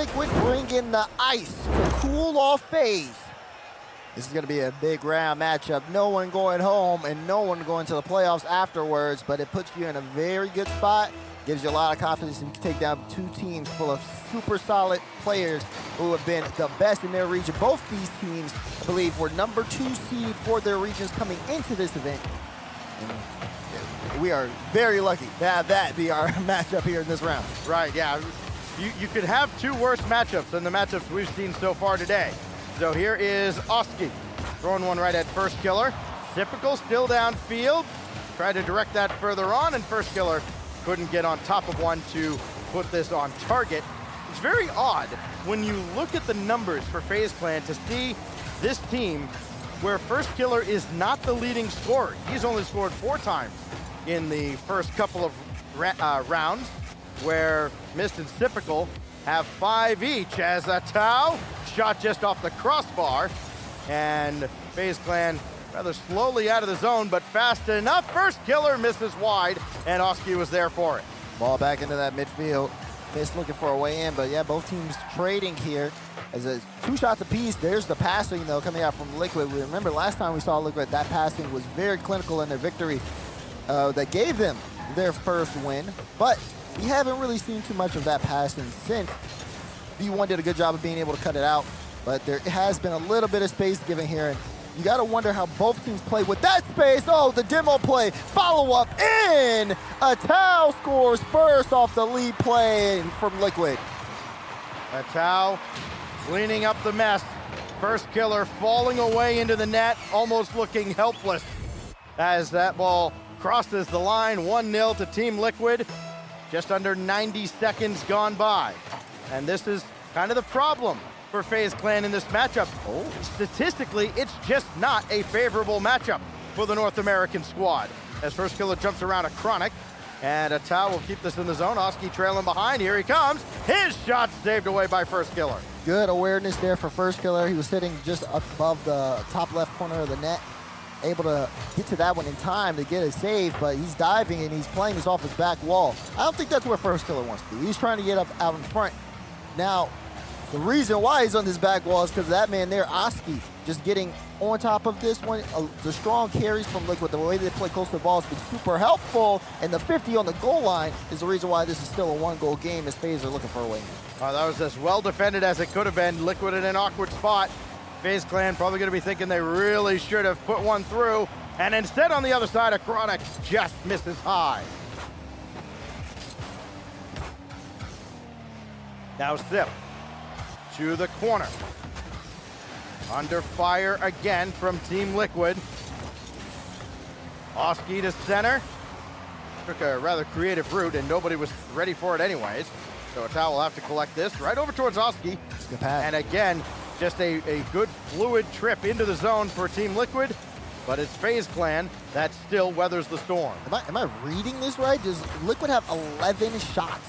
Liquid bring in the ice to cool off FaZe. This is going to be a big round matchup. No one going home and no one going to the playoffs afterwards, but it puts you in a very good spot. Gives you a lot of confidence and you can take down two teams full of super solid players who have been the best in their region. Both these teams, I believe, were #2 seed for their regions coming into this event. And we are very lucky to have that be our matchup here in this round. Right, yeah. You could have two worse matchups than the matchups we've seen so far today. So here is Oski, throwing one right at Firstkiller. Typical, still downfield. Tried to direct that further on, and Firstkiller couldn't get on top of one to put this on target. It's very odd when you look at the numbers for FaZe Clan to see this team where Firstkiller is not the leading scorer. He's only scored 4 times in the first couple of rounds, where Mist and Typical have 5 each, as a Tau shot just off the crossbar, and FaZe Clan rather slowly out of the zone, but fast enough. Firstkiller misses wide, and Oski was there for it. Ball back into that midfield. Mist looking for a way in, but yeah, both teams trading here. As a 2 shots apiece, there's the passing though coming out from Liquid. Remember last time we saw Liquid, that passing was very clinical in their victory that gave them their first win, but we haven't really seen too much of that passing since. V1 did a good job of being able to cut it out, but there has been a little bit of space given here, and you got to wonder how both teams play with that space. Oh, the demo play, follow up in. Tau scores first off the lead play from Liquid. Tau cleaning up the mess. Firstkiller falling away into the net, almost looking helpless as that ball crosses the line. 1-0 to Team Liquid. Just under 90 seconds gone by. And this is kind of the problem for FaZe Clan in this matchup. Oh, statistically, it's just not a favorable matchup for the North American squad. As Firstkiller jumps around a Chronic, and a Tau will keep this in the zone. Oski trailing behind, here he comes. His shot saved away by Firstkiller. Good awareness there for Firstkiller. He was sitting just above the top left corner of the net, able to get to that one in time to get a save, but he's diving and he's playing this off his back wall. I don't think that's where Firstkiller wants to be. He's trying to get up out in front. Now, the reason why he's on this back wall is because that man there, Oski, just getting on top of this one. The strong carries from Liquid, the way they play close to the ball has been super helpful, and the 50 on the goal line is the reason why this is still a 1-goal game as FaZe are looking for a way in. That was as well defended as it could have been. Liquid in an awkward spot. FaZe Clan probably going to be thinking they really should have put one through, and instead on the other side, a Chronic just misses high. Now Sip to the corner. Under fire again from Team Liquid. Oski to center. Took a rather creative route, and nobody was ready for it anyways. So Tau will have to collect this right over towards Oski. Good pass. And again, just a good fluid trip into the zone for Team Liquid, but it's FaZe Clan that still weathers the storm. Am I reading this right? Does Liquid have 11 shots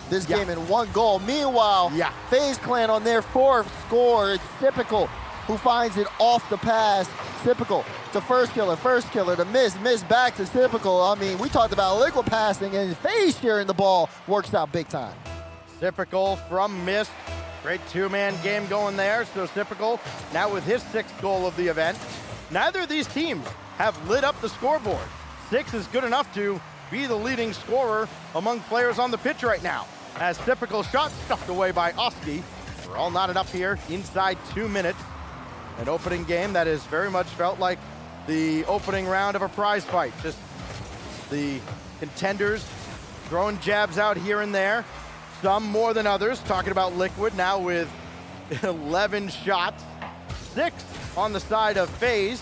this game in 1 goal? Meanwhile, FaZe Clan on their 4th score. It's Typical who finds it off the pass. Typical to Firstkiller to Miss back to Typical. I mean, we talked about Liquid passing, and FaZe sharing the ball works out big time. Typical from Mist. Great 2-man game going there. So Typical now with his 6th goal of the event. Neither of these teams have lit up the scoreboard. 6 is good enough to be the leading scorer among players on the pitch right now. As Typical shot stuffed away by Oski. We're all knotted up here inside 2 minutes. An opening game that has very much felt like the opening round of a prize fight. Just the contenders throwing jabs out here and there. Some more than others. Talking about Liquid now with 11 shots. 6 on the side of FaZe.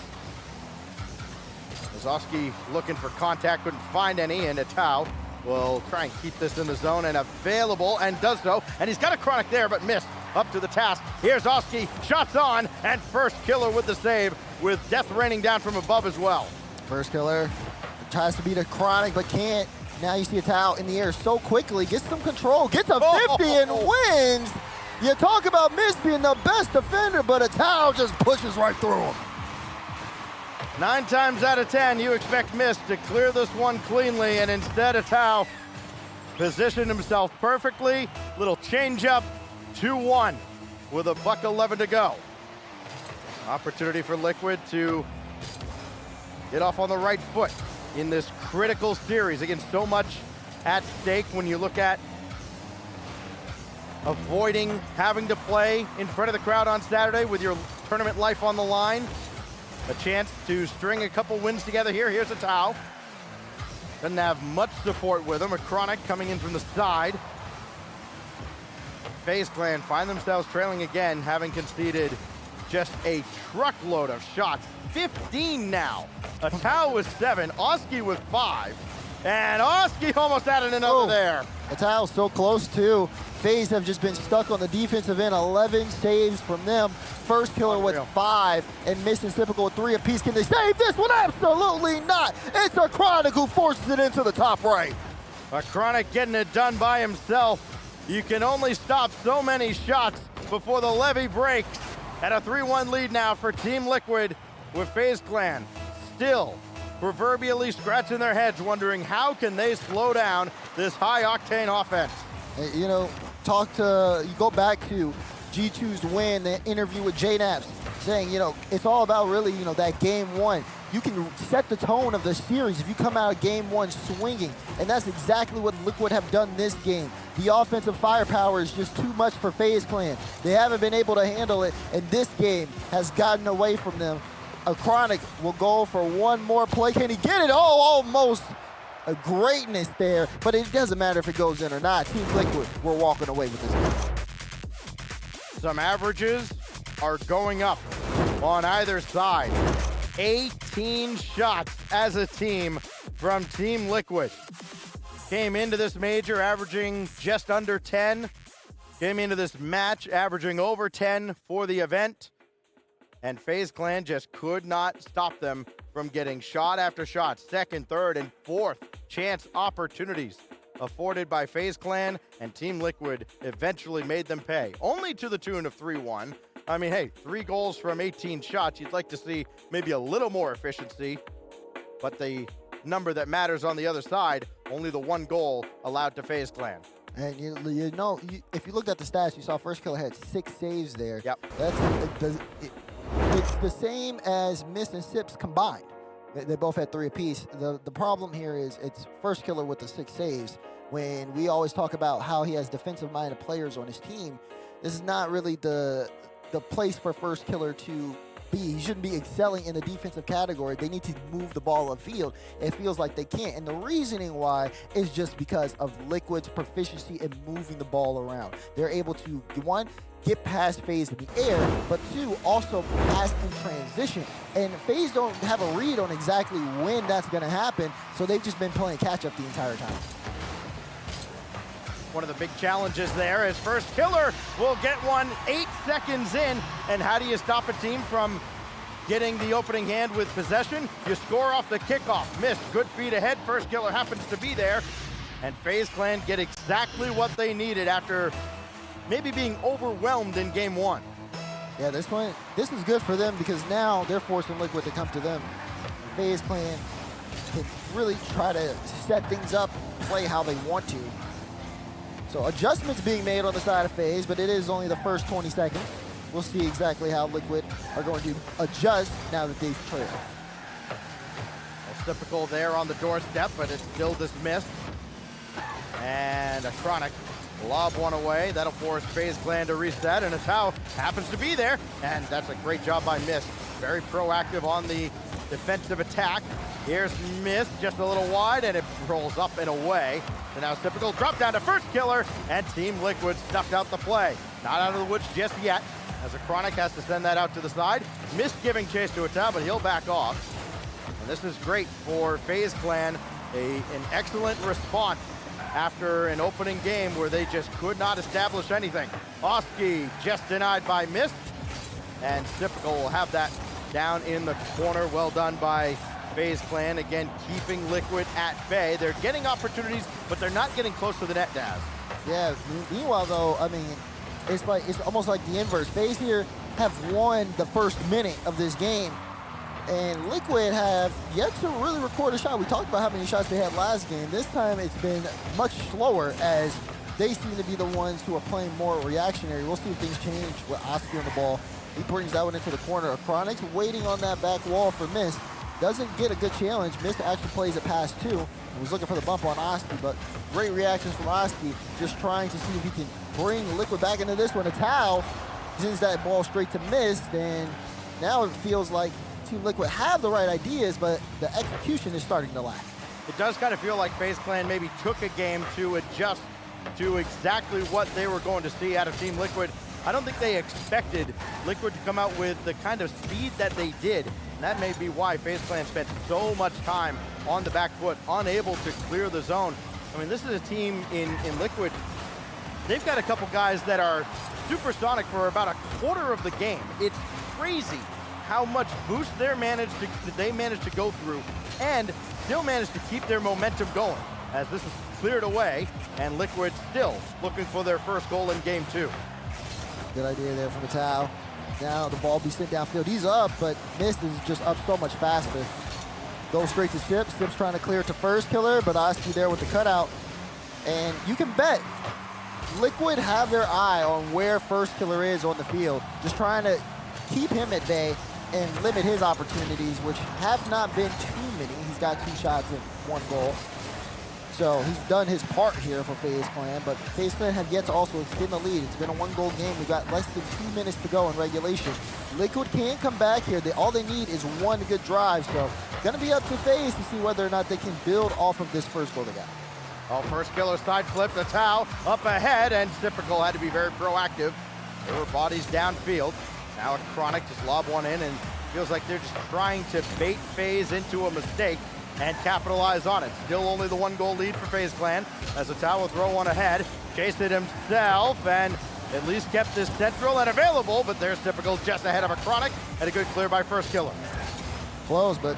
Oski looking for contact, couldn't find any, and Tau will try and keep this in the zone and available, and does so. And he's got a Chronic there, but missed. Up to the task. Here's Oski, shots on, and Firstkiller with the save, with death raining down from above as well. Firstkiller tries to beat a Chronic, but can't. Now you see a Tau in the air so quickly, gets some control, gets a 50 and wins. You talk about Mist being the best defender, but a Tau just pushes right through him. 9 times out of 10, you expect Mist to clear this one cleanly, and instead a Tau positioned himself perfectly. Little change up, 2-1 with a buck 11 to go. Opportunity for Liquid to get off on the right foot in this critical series. Again, so much at stake when you look at avoiding having to play in front of the crowd on Saturday with your tournament life on the line. A chance to string a couple wins together here. Here's a Tau. Doesn't have much support with him. A Chronic coming in from the side. FaZe Clan find themselves trailing again, having conceded just a truckload of shots. 15 now. A Tau with 7, Oski with 5, and Oski almost added another there. A Tau so close too. FaZe have just been stuck on the defensive end. 11 saves from them. Firstkiller with 5 and missing typical with 3 apiece. Can they save this one? Absolutely not. It's a Chronic who forces it into the top right. A Chronic getting it done by himself. You can only stop so many shots before the levee breaks. At a 3-1 lead now for Team Liquid, with FaZe Clan still proverbially scratching their heads wondering how can they slow down this high-octane offense. You know, you go back to G2's win, the interview with J-Naps, saying, you know, it's all about really, you know, that game 1. You can set the tone of the series if you come out of game 1 swinging, and that's exactly what Liquid have done this game. The offensive firepower is just too much for FaZe Clan. They haven't been able to handle it, and this game has gotten away from them. A Chronic will go for one more play. Can he get it? Oh, almost a greatness there, but it doesn't matter if it goes in or not. Team Liquid, we're walking away with this game. Some averages are going up on either side. 18 shots as a team from Team Liquid. Came into this major averaging just under 10. Came into this match averaging over 10 for the event. And FaZe Clan just could not stop them from getting shot after shot. Second, third, and fourth chance opportunities afforded by FaZe Clan, and Team Liquid eventually made them pay. Only to the tune of 3-1. I mean, hey, 3 goals from 18 shots. You'd like to see maybe a little more efficiency, but the number that matters on the other side, only the 1 goal allowed to FaZe Clan. And you know, if you looked at the stats, you saw Firstkiller had 6 saves there. Yep. It's the same as Mist and Sips combined. They both had 3 apiece. The problem here is it's Firstkiller with the 6 saves. When we always talk about how he has defensive-minded players on his team, this is not really the place for Firstkiller to be. He shouldn't be excelling in the defensive category. They need to move the ball upfield. It feels like they can't. And the reasoning why is just because of Liquid's proficiency in moving the ball around. They're able to, 1, get past FaZe in the air, but 2, also pass in transition. And FaZe don't have a read on exactly when that's going to happen, so they've just been playing catch-up the entire time. One of the big challenges there is Firstkiller will get one 8 seconds in. And how do you stop a team from getting the opening hand with possession? You score off the kickoff. Missed, good feet ahead. Firstkiller happens to be there. And FaZe Clan get exactly what they needed after maybe being overwhelmed in game 1. Yeah, this is good for them because now they're forcing Liquid to come to them. FaZe Clan can really try to set things up, play how they want to. So adjustments being made on the side of FaZe, but it is only the first 20 seconds. We'll see exactly how Liquid are going to adjust now that they've trailed. Typical there on the doorstep, but it's still dismissed. And a Chronic lob one away. That'll force FaZe Clan to reset, and a Tau happens to be there, and that's a great job by Mist. Very proactive on the defensive attack. Here's Mist, just a little wide, and it rolls up and away. So now typical drop down to Firstkiller, and Team Liquid snuffed out the play. Not out of the woods just yet, as a Chronic has to send that out to the side. Mist giving chase to a Tau, but he'll back off. And this is great for FaZe Clan, an excellent response after an opening game where they just could not establish anything. Oski just denied by Mist, and Typical will have that down in the corner. Well done by FaZe Clan, again keeping Liquid at bay. They're getting opportunities, but they're not getting close to the net, Daz. Yeah, meanwhile though, I mean, it's almost like the inverse. FaZe here have won the first minute of this game, and Liquid have yet to really record a shot. We talked about how many shots they had last game. This time it's been much slower as they seem to be the ones who are playing more reactionary. We'll see if things change with Oski on the ball. He brings that one into the corner. Chronic's waiting on that back wall for Mist. Doesn't get a good challenge. Mist actually plays it past 2. He was looking for the bump on Oski, but great reactions from Oski, just trying to see if he can bring Liquid back into this one. A Tao sends that ball straight to Mist, and now it feels like Team Liquid have the right ideas, but the execution is starting to lack. It does kind of feel like FaZe Clan maybe took a game to adjust to exactly what they were going to see out of Team Liquid. I don't think they expected Liquid to come out with the kind of speed that they did. And that may be why FaZe Clan spent so much time on the back foot, unable to clear the zone. I mean, this is a team in Liquid. They've got a couple guys that are supersonic for about a quarter of the game. It's crazy how much boost they managed to go through and still managed to keep their momentum going, as this is cleared away and Liquid still looking for their first goal in game 2. Good idea there from the Tao. Now the ball be sent downfield. He's up, but Mist is just up so much faster. Goes straight to Sip. Sip's trying to clear it to Firstkiller, but Oski there with the cutout. And you can bet Liquid have their eye on where Firstkiller is on the field, just trying to keep him at bay and limit his opportunities, which have not been too many. He's got 2 shots and 1 goal. So he's done his part here for FaZe Clan, but FaZe Clan have yet to also extend the lead. It's been a 1-goal game. We've got less than 2 minutes to go in regulation. Liquid can come back here. All they need is 1 good drive, so gonna be up to FaZe to see whether or not they can build off of this first goal they got. Oh, Firstkiller side flip, the Tao up ahead, and Typical had to be very proactive. There were bodies downfield. Now Chronic just lob one in, and feels like they're just trying to bait FaZe into a mistake and capitalize on it. Still only the 1-goal lead for FaZe Clan, as the Tao will throw one ahead. Chased it himself, and at least kept this central and available, but there's Typical just ahead of a Chronic, and a good clear by Firstkiller. Close, but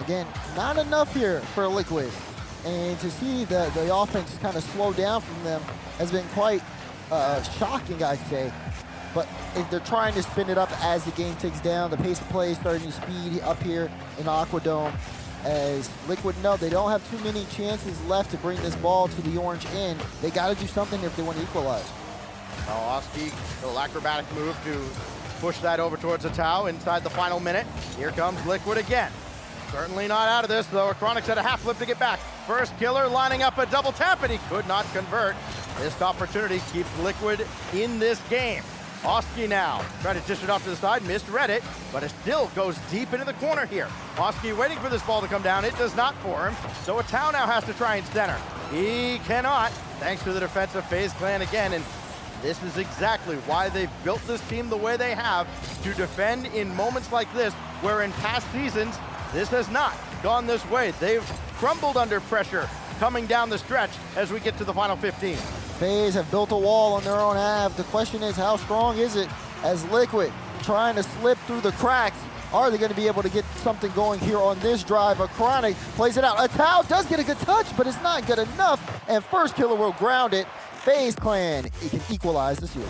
again, not enough here for Liquid. And to see the offense kind of slow down from them has been quite shocking, I'd say. But if they're trying to spin it up as the game ticks down, the pace of play is starting to speed up here in the Aquadome. As Liquid know they don't have too many chances left to bring this ball to the orange end. They got to do something if they want to equalize. Oski, a little acrobatic move to push that over towards the Tao inside the final minute. Here comes Liquid again. Certainly not out of this, though. Chronic's at a half flip to get back. Firstkiller lining up a double tap, and he could not convert. Missed opportunity keeps Liquid in this game. Oski now trying to dish it off to the side, misread it, but it still goes deep into the corner here. Oski waiting for this ball to come down. It does not for him, so a Tao now has to try and center. He cannot, thanks to the defense of FaZe Clan again, and this is exactly why they've built this team the way they have, to defend in moments like this, where in past seasons, this has not gone this way. They've crumbled under pressure coming down the stretch as we get to the final 15. FaZe have built a wall on their own half. The question is, how strong is it as Liquid trying to slip through the cracks? Are they going to be able to get something going here on this drive? A Chronic plays it out. A Tao does get a good touch, but it's not good enough, and Firstkiller will ground it. FaZe Clan, it can equalize the series.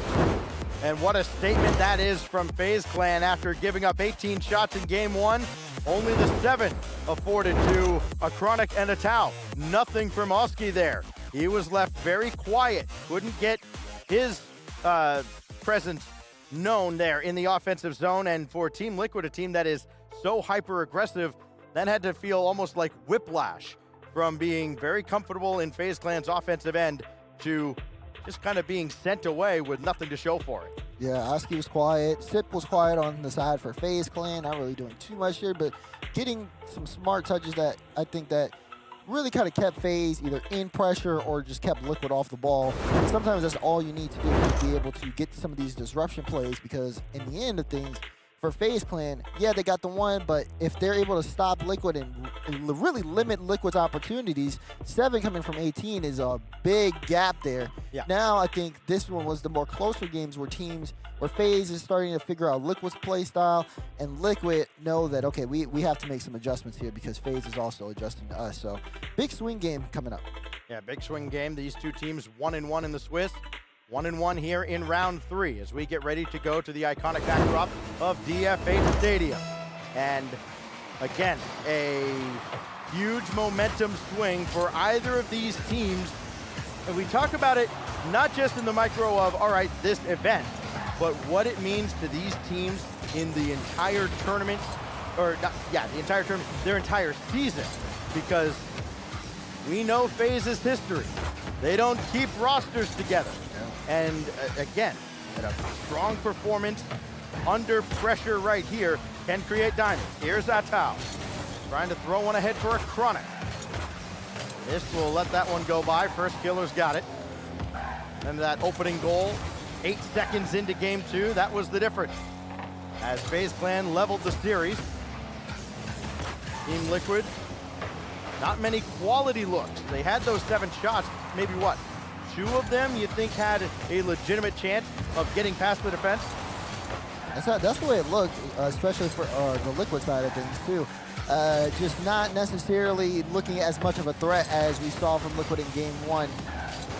And what a statement that is from FaZe Clan after giving up 18 shots in game 1. Only the 7 afforded to a Chronic and a Tao. Nothing from Oski there. He was left very quiet. Couldn't get his presence known there in the offensive zone. And for Team Liquid, a team that is so hyper-aggressive, that had to feel almost like whiplash from being very comfortable in FaZe Clan's offensive end to just kind of being sent away with nothing to show for it. Yeah, Oski was quiet. Sip was quiet on the side for FaZe Clan. Not really doing too much here, but getting some smart touches that I think that really kind of kept FaZe either in pressure or just kept Liquid off the ball. And sometimes that's all you need to do to be able to get some of these disruption plays, because in the end of things, for FaZe Clan, yeah, they got the one, but if they're able to stop Liquid and really limit Liquid's opportunities, 7 coming from 18 is a big gap there. Yeah. Now I think this one was the more closer games where FaZe is starting to figure out Liquid's play style, and Liquid know that, okay, we have to make some adjustments here because FaZe is also adjusting to us. So big swing game coming up. Yeah, big swing game. These two teams 1-1 in the Swiss. 1-1 here in round 3 as we get ready to go to the iconic backdrop of DF8 Stadium. And again, a huge momentum swing for either of these teams And we talk about it not just in the micro of, all right, this event, but what it means to these teams in the entire tournament, or not, yeah, the entire tournament, their entire season, because we know FaZe's history. They don't keep rosters together. Yeah. And again, a strong performance under pressure right here can create diamonds. Here's Atao, trying to throw one ahead for a Chronic. This will let that one go by. Firstkiller's got it. And that opening goal, 8 seconds into game 2, that was the difference. As FaZe Clan leveled the series. Team Liquid, not many quality looks. They had those 7 shots, maybe what? 2 of them you think had a legitimate chance of getting past the defense? That's the way it looked, especially for the Liquid side of things too. Just not necessarily looking as much of a threat as we saw from Liquid in game 1.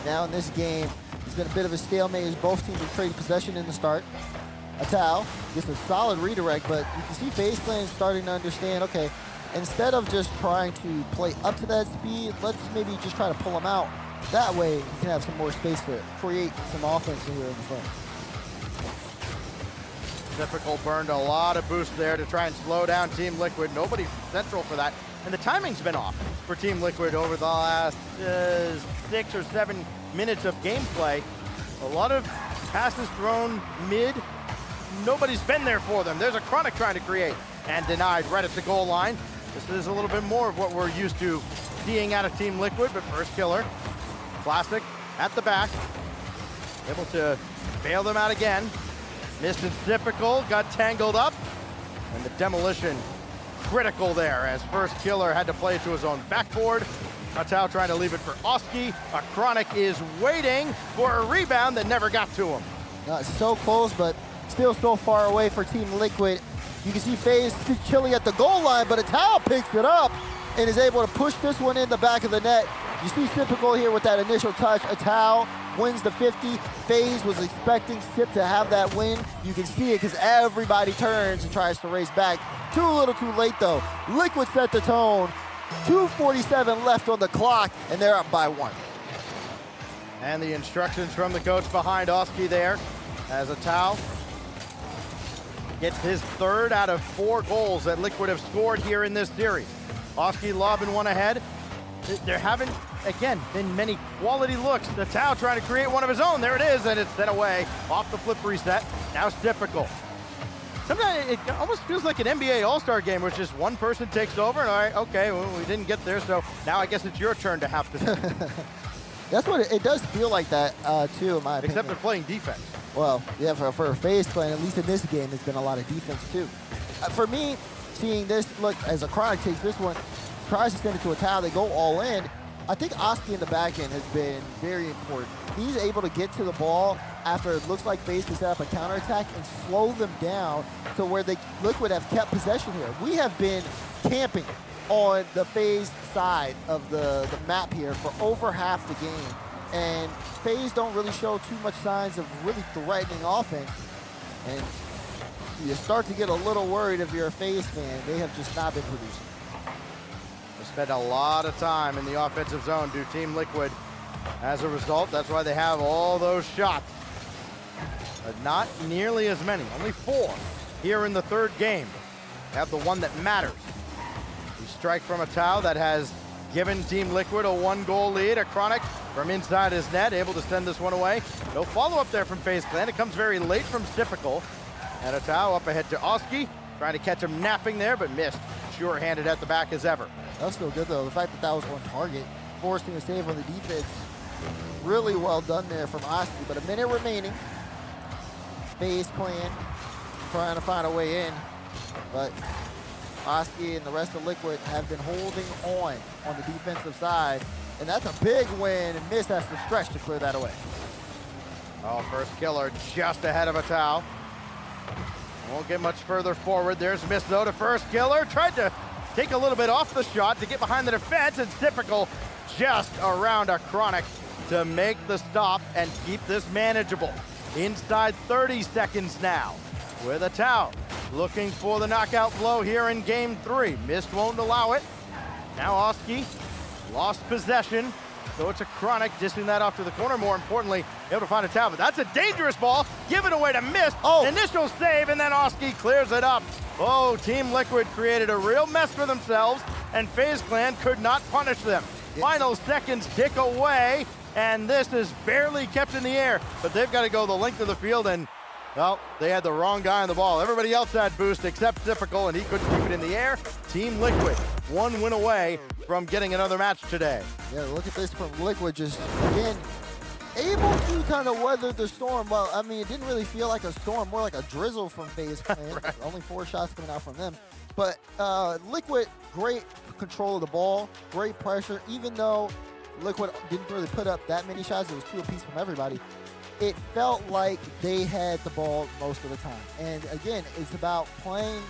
Now in this game, it's been a bit of a stalemate as both teams have traded possession in the start. Atao gets a solid redirect, but you can see FaZe Clan starting to understand, okay, instead of just trying to play up to that speed, let's maybe just try to pull them out. That way, you can have some more space to create some offense here in the front. Typical burned a lot of boost there to try and slow down Team Liquid. Nobody central for that. And the timing's been off for Team Liquid over the last 6 or 7 minutes of gameplay. A lot of passes thrown mid. Nobody's been there for them. There's a Chronic trying to create and denied right at the goal line. This is a little bit more of what we're used to seeing out of Team Liquid, but Firstkiller, classic, at the back, able to bail them out again. Missed it typical, got tangled up, and the demolition critical there as Firstkiller had to play it to his own backboard. Atao trying to leave it for Oski. A Chronic is waiting for a rebound that never got to him. So close, but still so far away for Team Liquid. You can see FaZe chilling at the goal line, but Atao picks it up and is able to push this one in the back of the net. You see Typical here with that initial touch. Atao wins the 50. FaZe was expecting Sip to have that win. You can see it because everybody turns and tries to race back. Too little too late though. Liquid set the tone. 2:47 left on the clock, and they're up by 1. And the instructions from the coach behind Oski there as Atao gets his 3rd out of 4 goals that Liquid have scored here in this series. Oski lobbing one ahead. There haven't, again, been many quality looks. Atao trying to create one of his own. There it is, and it's sent away off the flip reset. Now it's typical. Sometimes it almost feels like an NBA All-Star game where just one person takes over and all right, okay, well, we didn't get there, so now I guess it's your turn to have to. That's what it does feel like that too, in my opinion. Except they're playing defense. Well, yeah, for FaZe Clan, at least in this game, there's been a lot of defense too. For me, seeing this, look, as a Chronic takes this one, tries to send it to Atao, they go all in. I think Oski in the back end has been very important. He's able to get to the ball after it looks like FaZe can set up a counterattack and slow them down to where Liquid have kept possession here. We have been camping on the FaZe side of the map here for over half the game. And FaZe don't really show too much signs of really threatening offense. And you start to get a little worried if you're a FaZe fan. They have just not been producing. They spent a lot of time in the offensive zone, do Team Liquid. As a result, that's why they have all those shots. But not nearly as many, only 4 here in the 3rd game. They have the one that matters. The strike from Atao that has given Team Liquid a 1-goal lead. A Chronic from inside his net, able to send this one away. No follow-up there from FaZe Clan. It comes very late from Typical. And Atao up ahead to Oski, trying to catch him napping there, but missed. Sure-handed at the back as ever. That's still good though. The fact that that was on target, forcing a save on the defense, really well done there from Oski. But a minute remaining. FaZe Clan trying to find a way in, but Oski and the rest of Liquid have been holding on the defensive side, and that's a big win, and Mist has to stretch to clear that away. Oh, Firstkiller just ahead of Atao. Won't get much further forward. There's Mist though to Firstkiller. Tried to take a little bit off the shot to get behind the defense, and Typical just around a Chronic to make the stop and keep this manageable. Inside 30 seconds now with Atao looking for the knockout blow here in game 3. Mist won't allow it. Now Oski lost possession. So it's a Chronic dishing that off to the corner. More importantly, able to find a towel. But that's a dangerous ball. Given away to Mist. Oh. Initial save, and then Oski clears it up. Oh, Team Liquid created a real mess for themselves, and FaZe Clan could not punish them. Final seconds tick away, and this is barely kept in the air. But they've got to go the length of the field, and well, they had the wrong guy on the ball. Everybody else had boost except Typical, and he couldn't keep it in the air. Team Liquid, 1 win away from getting another match today. Yeah, look at this from Liquid, just, again, able to kind of weather the storm. Well, I mean, it didn't really feel like a storm, more like a drizzle from FaZe Clan. Right. Only 4 shots coming out from them. But Liquid, great control of the ball, great pressure. Even though Liquid didn't really put up that many shots, it was 2 apiece from everybody. It felt like they had the ball most of the time. And again, it's about playing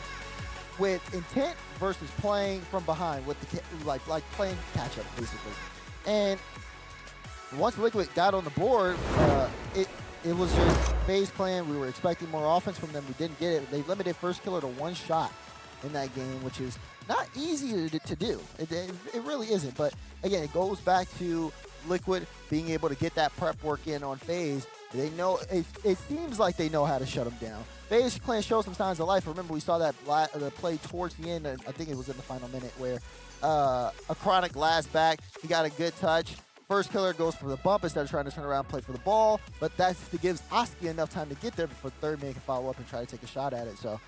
with intent versus playing from behind, with the like playing catch up basically. And once Liquid got on the board, it was just FaZe Clan. We were expecting more offense from them. We didn't get it. They limited Firstkiller to 1 shot in that game, which is not easy to do. It really isn't. But again, it goes back to Liquid being able to get that prep work in on FaZe. They know, it seems like they know how to shut them down. FaZe Clan showed some signs of life. Remember, we saw that the play towards the end, I think it was in the final minute, where a Chronic last back, he got a good touch. Firstkiller goes for the bump instead of trying to turn around and play for the ball, but that gives Oski enough time to get there before third man can follow up and try to take a shot at it. So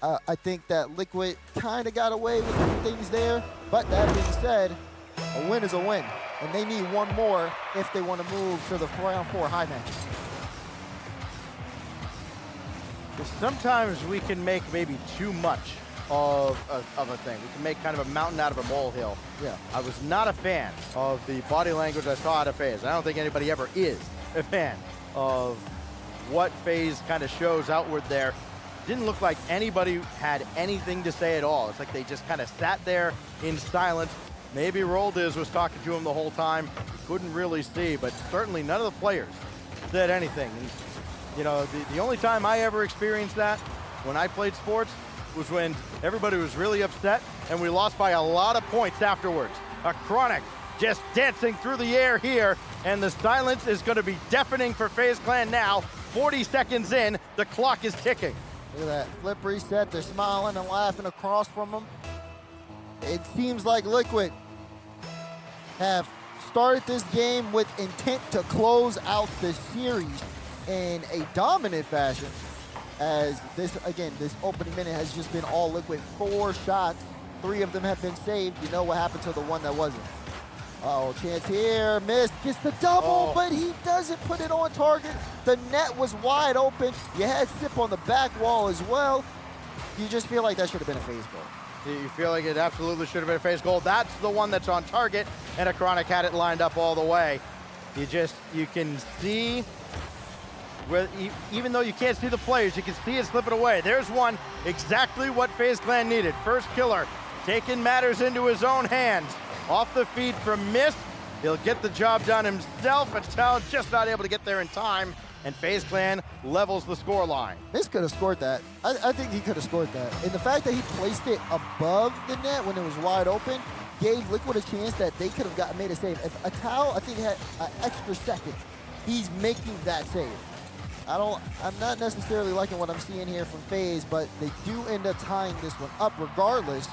I think that Liquid kind of got away with some things there, but that being said, a win is a win, and they need 1 more if they want to move to the round 4 high match. Sometimes we can make maybe too much of a thing. We can make kind of a mountain out of a molehill. Yeah. I was not a fan of the body language I saw out of FaZe. I don't think anybody ever is a fan of what FaZe kind of shows outward there. Didn't look like anybody had anything to say at all. It's like they just kind of sat there in silence. Maybe Roldiz was talking to him the whole time. Couldn't really see, but certainly none of the players said anything. And, you know, the only time I ever experienced that when I played sports was when everybody was really upset and we lost by a lot of points afterwards. A Chronic just dancing through the air here, and the silence is going to be deafening for FaZe Clan now. 40 seconds in, the clock is ticking. Look at that flip reset. They're smiling and laughing across from them. It seems like Liquid have started this game with intent to close out the series in a dominant fashion, as this opening minute has just been all Liquid. 4 shots, 3 of them have been saved. You know what happened to the one that wasn't. Oh, chance here, Mist gets the double, but he doesn't put it on target. The net was wide open. You had Sip on the back wall as well. You just feel like that should have been a FaZe goal. You feel like it absolutely should have been a FaZe goal. That's the one that's on target, and a Chronic had it lined up all the way. You can see, even though you can't see the players, you can see it slipping away. There's one, exactly what FaZe Clan needed. Firstkiller taking matters into his own hands. Off the feed from Mist. He'll get the job done himself. Patel just not able to get there in time, and FaZe Clan levels the scoreline. Mist could have scored that. I think he could have scored that. And the fact that he placed it above the net when it was wide open gave Liquid a chance that they could have made a save. If Atal, I think, had an extra second, he's making that save. I'm not necessarily liking what I'm seeing here from FaZe, but they do end up tying this one up regardless.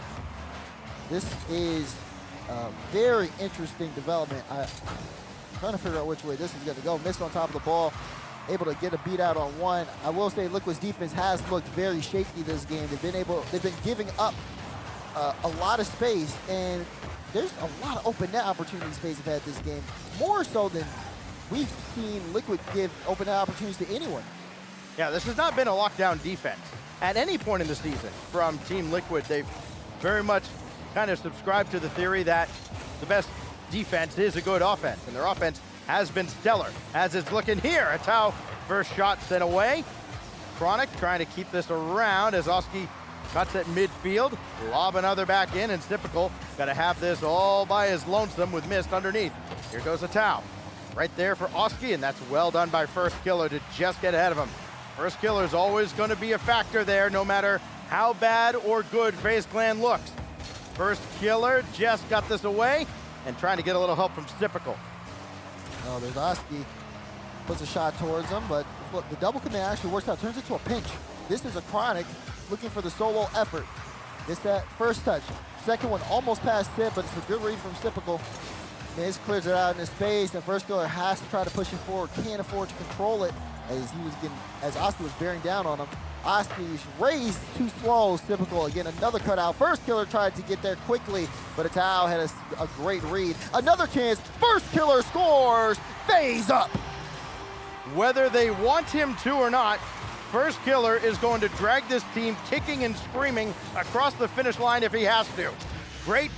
This is a very interesting development. I'm trying to figure out which way this is going to go. Mist on top of the ball, able to get a beat out on one. I will say Liquid's defense has looked very shaky this game. They've been giving up a lot of space, and there's a lot of open net opportunities FaZe have had this game, more so than we've seen Liquid give open net opportunities to anyone. Yeah, this has not been a lockdown defense at any point in the season from Team Liquid. They've very much kind of subscribed to the theory that the best defense is a good offense, and their offense has been stellar, as it's looking here. Atau, first shot sent away. Chronic trying to keep this around as Oski cuts at midfield. Lob another back in, and Typical got to have this all by his lonesome with Mist underneath. Here goes Atau. Right there for Oski, and that's well done by Firstkiller to just get ahead of him. Firstkiller is always going to be a factor there, no matter how bad or good FaZe Clan looks. Firstkiller just got this away and trying to get a little help from Typical. Oh, there's Oski. Puts a shot towards him, but look, the double command actually works out. Turns into a pinch. This is a Chronic looking for the solo effort. Gets that first touch. Second one almost past Sip, but it's a good read from Typical. Miz clears it out in his space, and Firstkiller has to try to push it forward. Can't afford to control it as Oski was bearing down on him. Oski raised too slow. Typical again, another cutout. Firstkiller tried to get there quickly, but Atao had a great read. Another chance. Firstkiller scores. FaZe up. Whether they want him to or not, Firstkiller is going to drag this team kicking and screaming across the finish line if he has to. Great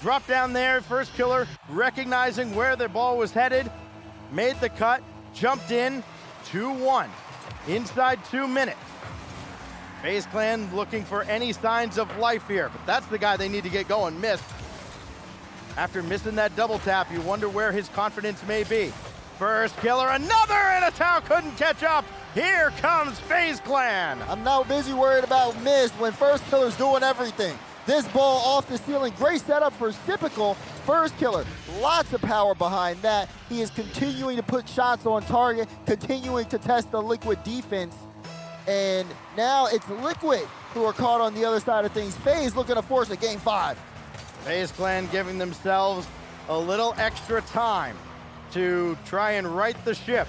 drop down there. Firstkiller recognizing where the ball was headed, made the cut, jumped in, 2-1 inside 2 minutes. FaZe Clan looking for any signs of life here, but that's the guy they need to get going. Missed. After missing that double tap, you wonder where his confidence may be. Firstkiller, another, and Atao couldn't catch up. Here comes FaZe Clan. I'm now busy worried about Mist when Firstkiller's doing everything. This ball off the ceiling, great setup for typical Firstkiller. Lots of power behind that. He is continuing to put shots on target, continuing to test the Liquid defense. And now it's Liquid who are caught on the other side of things. FaZe looking to force a game 5. FaZe Clan giving themselves a little extra time to try and right the ship.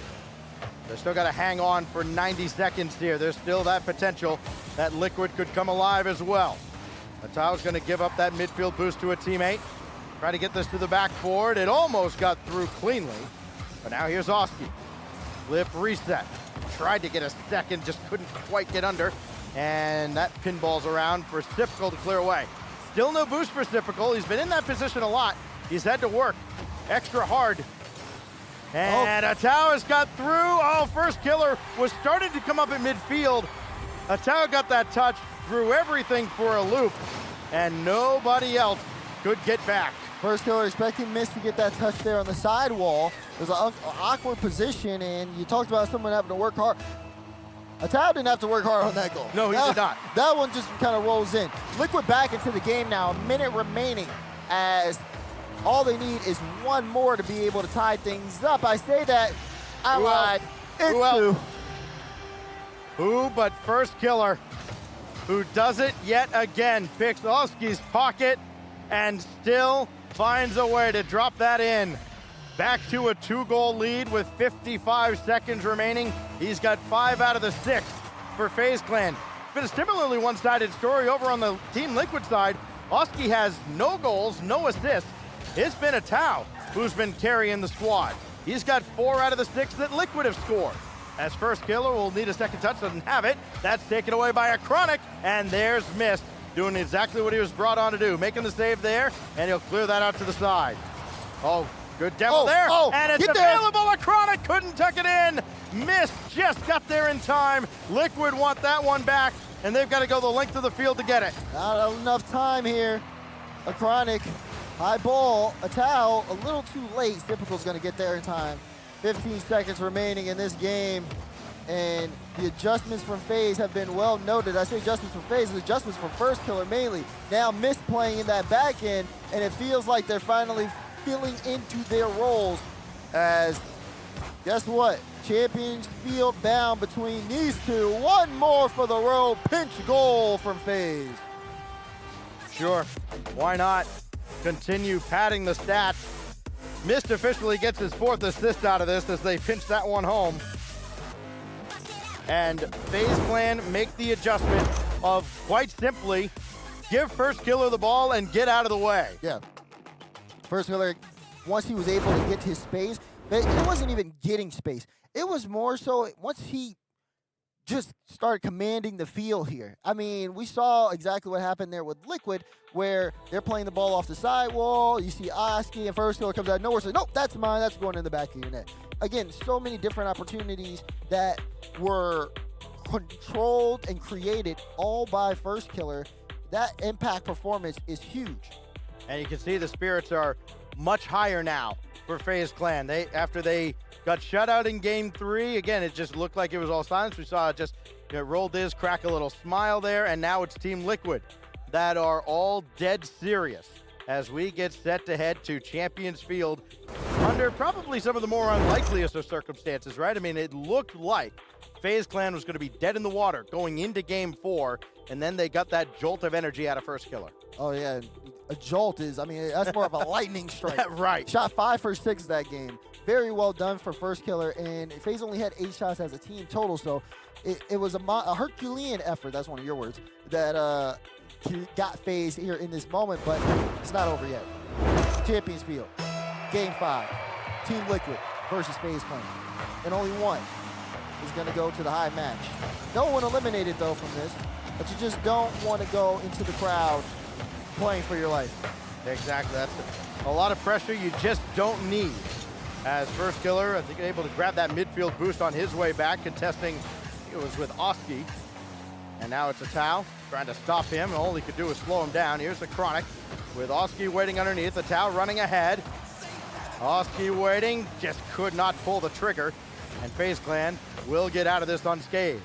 They still got to hang on for 90 seconds here. There's still that potential that Liquid could come alive as well. Atao's going to give up that midfield boost to a teammate. Try to get this to the backboard. It almost got through cleanly, but now here's Oski. Flip reset. Tried to get a second, just couldn't quite get under. And that pinballs around for Typical to clear away. Still no boost for Typical. He's been in that position a lot. He's had to work extra hard. And Atao has got through. Oh, Firstkiller was starting to come up in midfield. Atao got that touch, threw everything for a loop, and nobody else could get back. Firstkiller expecting Mist to get that touch there on the side wall. There's an awkward position, and you talked about someone having to work hard. Atao didn't have to work hard on that goal. No, he did not. That one just kind of rolls in. Liquid back into the game now, a minute remaining, as all they need is one more to be able to tie things up. I say that, I lied. It's two. Who but Firstkiller, who does it yet again, picks Oski's pocket and still finds a way to drop that in. Back to a 2-goal lead with 55 seconds remaining. He's got 5 out of the 6 for FaZe Clan. It's been a similarly one-sided story over on the Team Liquid side. Oski has no goals, no assists. It's been Atao who's been carrying the squad. He's got 4 out of the 6 that Liquid have scored. As Firstkiller will need a second touch, doesn't have it. That's taken away by a Chronic, and there's Mist, doing exactly what he was brought on to do, making the save there, and he'll clear that out to the side. Oh, good demo there, and it's available. A Chronic couldn't tuck it in. Mist just got there in time. Liquid want that one back, and they've got to go the length of the field to get it. Not enough time here. A Chronic, high ball, Atao a little too late. Typical's gonna get there in time. 15 seconds remaining in this game, and the adjustments from FaZe have been well noted. I say adjustments from FaZe, adjustments from Firstkiller mainly. Now Mist playing in that back end, and it feels like they're finally filling into their roles as, guess what? Champions field bound between these two. One more for the road, pinch goal from FaZe. Sure, why not? Continue padding the stats. Mist officially gets his 4th assist out of this as they pinch that one home. And FaZe Clan make the adjustment of, quite simply, give Firstkiller the ball and get out of the way. Yeah. Firstkiller, once he was able to get his space, but it wasn't even getting space. It was more so once he just started commanding the field here. I mean, we saw exactly what happened there with Liquid, where they're playing the ball off the sidewall. You see Oski, and Firstkiller comes out of nowhere, says, nope, that's mine, that's going in the back of your net. Again, so many different opportunities that were controlled and created all by Firstkiller. That impact performance is huge. And you can see the spirits are much higher now for FaZe Clan. After they got shut out in game 3, again, it just looked like it was all silence. We saw it just rolled this, crack a little smile there, and now it's Team Liquid that are all dead serious as we get set to head to Champions Field. under probably some of the more unlikeliest of circumstances, right? I mean, it looked like FaZe Clan was going to be dead in the water going into Game 4, and then they got that jolt of energy out of Firstkiller. Oh, yeah. A jolt is, I mean, that's more of a lightning strike. Right. Shot 5 for 6 that game. Very well done for Firstkiller, and FaZe only had 8 shots as a team total, so it was a Herculean effort, that's one of your words, that got FaZe here in this moment, but it's not over yet. Champions Field, Game 5, Team Liquid versus FaZe Clan, and only one is going to go to the high match. No one eliminated, though, from this, but you just don't want to go into the crowd playing for your life. Exactly. That's a lot of pressure you just don't need. As Firstkiller, I think, able to grab that midfield boost on his way back, contesting, it was with Oski. And now it's a Tau trying to stop him. All he could do is slow him down. Here's the Chronic with Oski waiting underneath. The Tau running ahead. Oski waiting, just could not pull the trigger. And FaZe Clan will get out of this unscathed.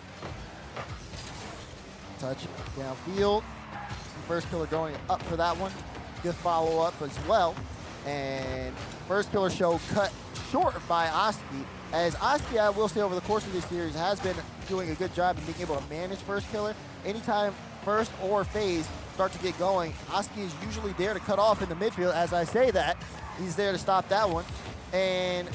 Touch downfield. Firstkiller going up for that one. Good follow-up as well. And Firstkiller show cut short by Oski. As Oski, I will say, over the course of this series, has been doing a good job in being able to manage Firstkiller. Anytime First or FaZe start to get going, Oski is usually there to cut off in the midfield. As I say that, he's there to stop that one. And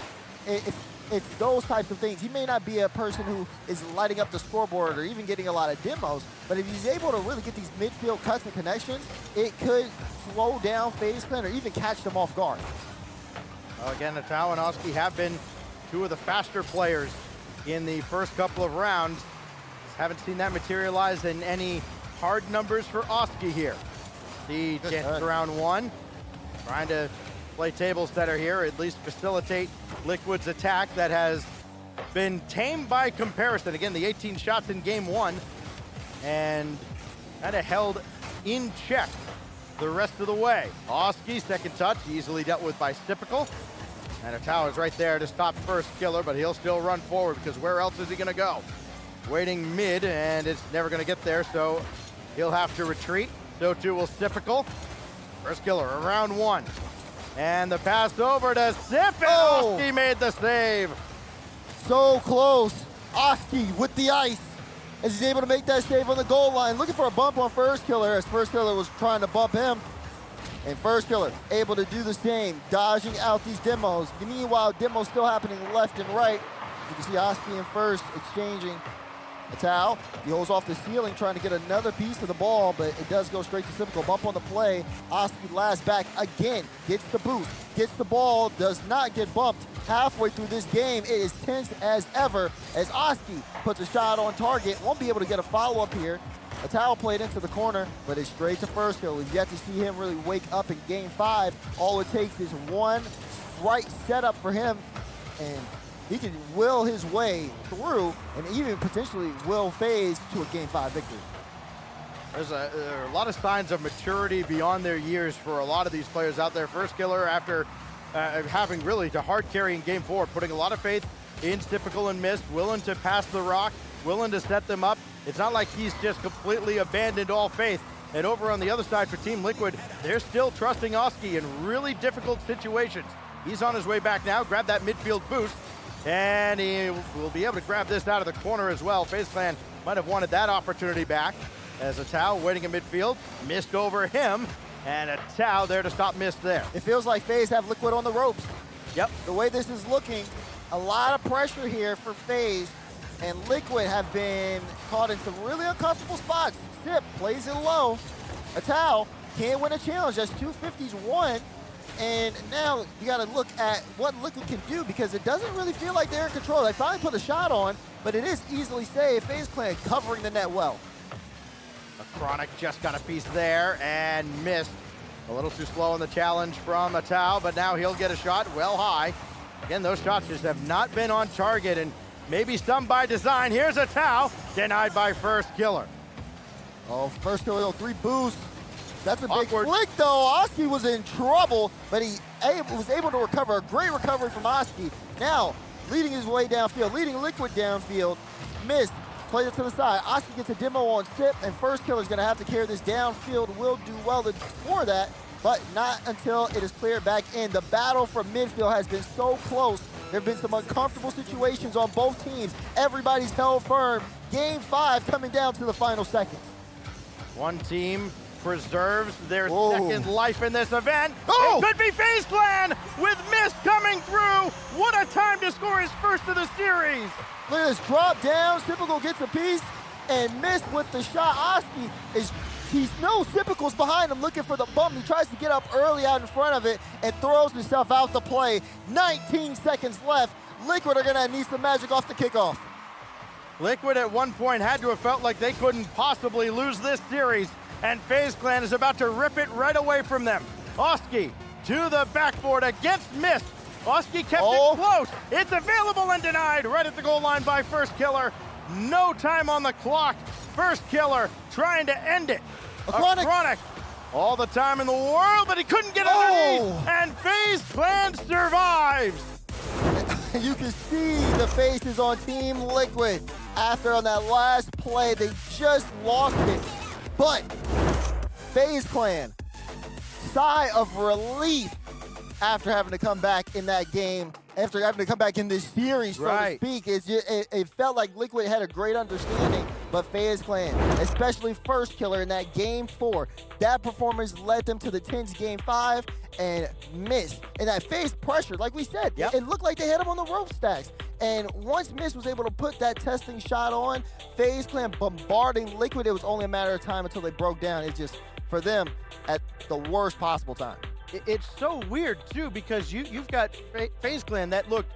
it's those types of things. He may not be a person who is lighting up the scoreboard or even getting a lot of demos, but if he's able to really get these midfield cuts and connections, it could slow down FaZe Clan or even catch them off guard. Well, again, Tau and Oski have been two of the faster players in the first couple of rounds. Haven't seen that materialize in any hard numbers for Oski here. The chance round 1, trying to play table setter here, at least facilitate Liquid's attack that has been tamed by comparison. Again, the 18 shots in Game 1, and kind of held in check the rest of the way. Oski, second touch, easily dealt with by Typical. And Tau is right there to stop Firstkiller, but he'll still run forward because where else is he gonna go? Waiting mid, and it's never gonna get there, so he'll have to retreat. So too will Typical. Firstkiller around 1. And the pass over to Sip, and Oski made the save. So close. Oski with the ice as he's able to make that save on the goal line. Looking for a bump on Firstkiller as Firstkiller was trying to bump him. And Firstkiller able to do the same, dodging out these demos. Meanwhile, demos still happening left and right. You can see Oski and First exchanging. Tau, he holds off the ceiling trying to get another piece of the ball, but it does go straight to Typical. Bump on the play. Oski last back again, gets the boost, gets the ball, does not get bumped. Halfway through this game, it is tense as ever as Oski puts a shot on target. Won't be able to get a follow-up here. Tau played into the corner, but it's straight to Firstkiller. We've yet to see him really wake up in Game 5. All it takes is one right setup for him, and he can will his way through and even potentially will FaZe to a Game 5 victory. There are a lot of signs of maturity beyond their years for a lot of these players out there. Firstkiller, after having really to hard carry in Game 4, putting a lot of faith in Typical and Mist, willing to pass the rock, willing to set them up. It's not like he's just completely abandoned all faith. And over on the other side for Team Liquid, they're still trusting Oski in really difficult situations. He's on his way back now, grab that midfield boost, and he will be able to grab this out of the corner as well. FaZe Clan might have wanted that opportunity back as a Tau waiting in midfield, missed over him, and a Tau there to stop Mist there. It feels like FaZe have Liquid on the ropes. Yep. The way this is looking, a lot of pressure here for FaZe, and Liquid have been caught in some really uncomfortable spots. Sip plays it low. A Tau can't win a challenge. That's 250s won. And now you got to look at what Liquid can do because it doesn't really feel like they're in control. They finally put a shot on, but it is easily saved. FaZe Clan covering the net well. A Chronic just got a piece there and missed. A little too slow in the challenge from a Tau, but now he'll get a shot well high. Again, those shots just have not been on target, and maybe some by design. Here's a Tau, denied by Firstkiller. Oh, Firstkiller, 3 boosts. That's a big flick, though. Oski was in trouble, but he was able to recover. A great recovery from Oski. Now, leading his way downfield, leading Liquid downfield. Missed, plays it to the side. Oski gets a demo on Sip, and Firstkiller's going to have to carry this downfield. Will do well for that. but not until it is cleared back in. The battle for midfield has been so close. There have been some uncomfortable situations on both teams. Everybody's held firm. Game 5 coming down to the final seconds. One team preserves their Whoa. second life in this event. Oh! It could be FaZe Clan with Mist coming through. What a time to score his first of the series. Look at this drop down. Typical gets a piece and missed with the shot. Oski he knows Typical's behind him looking for the bump. He tries to get up early out in front of it and throws himself out the play. 19 seconds left. Liquid are gonna need some magic off the kickoff. Liquid at one point had to have felt like they couldn't possibly lose this series, and FaZe Clan is about to rip it right away from them. Oski to the backboard against Mist. Oski kept it close. It's available and denied right at the goal line by Firstkiller. No time on the clock. Firstkiller trying to end it. Chronic. All the time in the world, but he couldn't get underneath, and FaZe Clan survives. You can see the faces on Team Liquid after on that last play. They just lost it. But FaZe Clan, sigh of relief after having to come back in that game, after having to come back in this series, so to speak. It felt like Liquid had a great understanding, but FaZe Clan, especially Firstkiller in that game 4, that performance led them to the 10s game 5 and missed. And that FaZe pressure, like we said, it looked like they had him on the rope stacks. And once Mist was able to put that testing shot on, FaZe Clan bombarding Liquid, it was only a matter of time until they broke down. It's just, for them, at the worst possible time. It's so weird, too, because you've got FaZe Clan that looked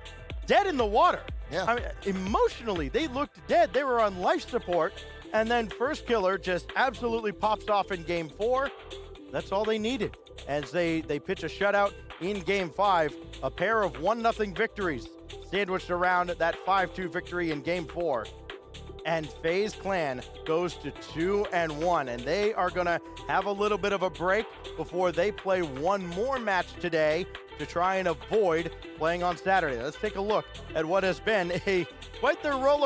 dead in the water. Yeah. I mean, emotionally, they looked dead. They were on life support, and then Firstkiller just absolutely pops off in game 4. That's all they needed. As they pitch a shutout in game 5, a pair of 1-0 victories sandwiched around that 5-2 victory in game 4. And FaZe Clan goes to 2-1, and they are gonna have a little bit of a break before they play one more match today to try and avoid playing on Saturday. Let's take a look at what has been quite the roller